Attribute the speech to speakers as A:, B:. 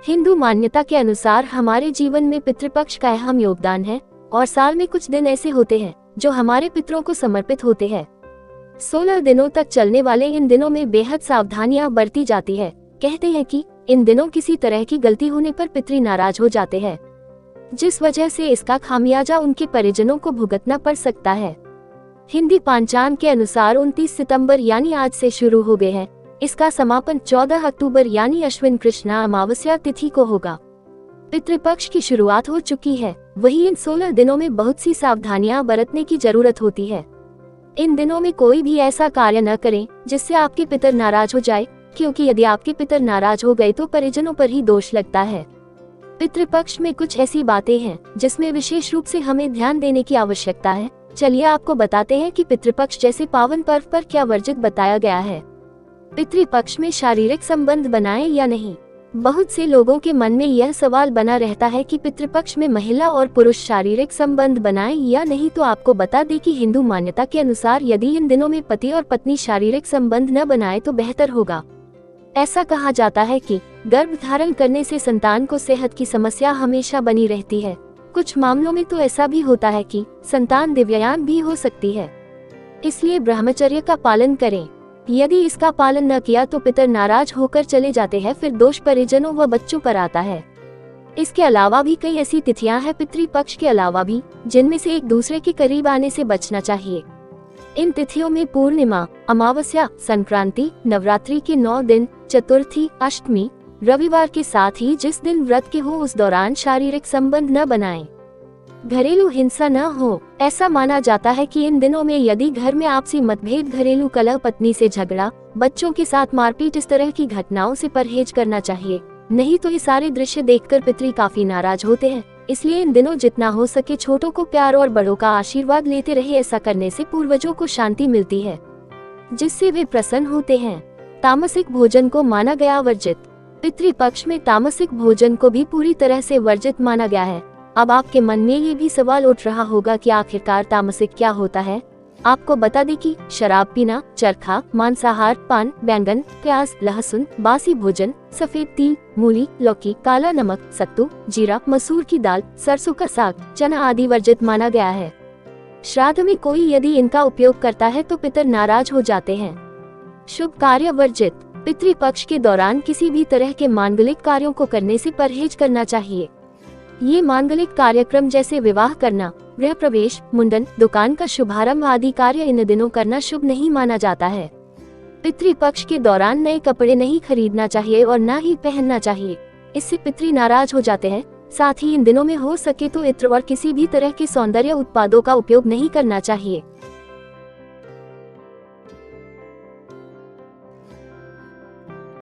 A: हिंदू मान्यता के अनुसार हमारे जीवन में पितृपक्ष का अहम योगदान है और साल में कुछ दिन ऐसे होते हैं जो हमारे पितरों को समर्पित होते हैं। 16 दिनों तक चलने वाले इन दिनों में बेहद सावधानियां बरती जाती है। कहते हैं कि इन दिनों किसी तरह की गलती होने पर पितृ नाराज हो जाते हैं, जिस वजह से इसका खामियाजा उनके परिजनों को भुगतना पड़ सकता है। हिंदी पंचांग के अनुसार 29 सितंबर यानी आज से शुरू हो गए हैं। इसका समापन 14 अक्टूबर यानी अश्विन कृष्णा अमावस्या तिथि को होगा। पितृपक्ष की शुरुआत हो चुकी है, वहीं इन 16 दिनों में बहुत सी सावधानियां बरतने की जरूरत होती है। इन दिनों में कोई भी ऐसा कार्य न करें जिससे आपके पितर नाराज हो जाए, क्योंकि यदि आपके पितर नाराज हो गए तो परिजनों पर ही दोष लगता है। पितृपक्ष में कुछ ऐसी बातें हैं जिसमें विशेष रूप से हमें ध्यान देने की आवश्यकता है। चलिए आपको बताते हैं कि पितृपक्ष जैसे पावन पर्व पर क्या वर्जित बताया गया है। पितृपक्ष में शारीरिक संबंध बनाएं या नहीं। बहुत से लोगों के मन में यह सवाल बना रहता है कि पितृपक्ष में महिला और पुरुष शारीरिक संबंध बनाएं या नहीं। तो आपको बता दें कि हिंदू मान्यता के अनुसार यदि इन दिनों में पति और पत्नी शारीरिक संबंध न बनाए तो बेहतर होगा। ऐसा कहा जाता है कि गर्भ धारण करने से संतान को सेहत की समस्या हमेशा बनी रहती है। कुछ मामलों में तो ऐसा भी होता है कि संतान दिव्यांग भी हो सकती है। इसलिए ब्रह्मचर्य का पालन करें। यदि इसका पालन न किया तो पितर नाराज होकर चले जाते हैं, फिर दोष परिजनों व बच्चों पर आता है। इसके अलावा भी कई ऐसी तिथियां हैं पितृपक्ष के अलावा भी, जिनमें से एक दूसरे के करीब आने से बचना चाहिए। इन तिथियों में पूर्णिमा, अमावस्या, संक्रांति, नवरात्रि के 9 दिन, चतुर्थी, अष्टमी, रविवार के साथ ही जिस दिन व्रत के हो उस दौरान शारीरिक संबंध न बनाएं। घरेलू हिंसा न हो। ऐसा माना जाता है कि इन दिनों में यदि घर में आपसी मतभेद, घरेलू कलह, पत्नी से झगड़ा, बच्चों के साथ मारपीट, इस तरह की घटनाओं से परहेज करना चाहिए। नहीं तो ये सारे दृश्य देखकर पितृ काफी नाराज होते हैं। इसलिए इन दिनों जितना हो सके छोटों को प्यार और बड़ों का आशीर्वाद लेते रहे। ऐसा करने से पूर्वजों को शांति मिलती है, जिससे वे प्रसन्न होते हैं। तामसिक भोजन को माना गया वर्जित। पितृपक्ष में तामसिक भोजन को भी पूरी तरह से वर्जित माना गया है। अब आपके मन में ये भी सवाल उठ रहा होगा कि आखिरकार तामसिक क्या होता है। आपको बता दें कि शराब पीना, चरखा, मांसाहार, पान, बैंगन, प्याज, लहसुन, बासी भोजन, सफेद तिल, मूली, लौकी, काला नमक, सत्तू, जीरा, मसूर की दाल, सरसों का साग, चना आदि वर्जित माना गया है। श्राद्ध में कोई यदि इनका उपयोग करता है तो पितर नाराज हो जाते हैं। शुभ कार्य वर्जित। पितृपक्ष के दौरान किसी भी तरह के मांगलिक कार्यों को करने से परहेज करना चाहिए। ये मांगलिक कार्यक्रम जैसे विवाह करना, गृह प्रवेश, मुंडन, दुकान का शुभारंभ आदि कार्य इन दिनों करना शुभ नहीं माना जाता है। पितृपक्ष के दौरान नए कपड़े नहीं खरीदना चाहिए और न ही पहनना चाहिए, इससे पितृ नाराज हो जाते हैं। साथ ही इन दिनों में हो सके तो इत्र और किसी भी तरह के सौंदर्य उत्पादों का उपयोग नहीं करना चाहिए।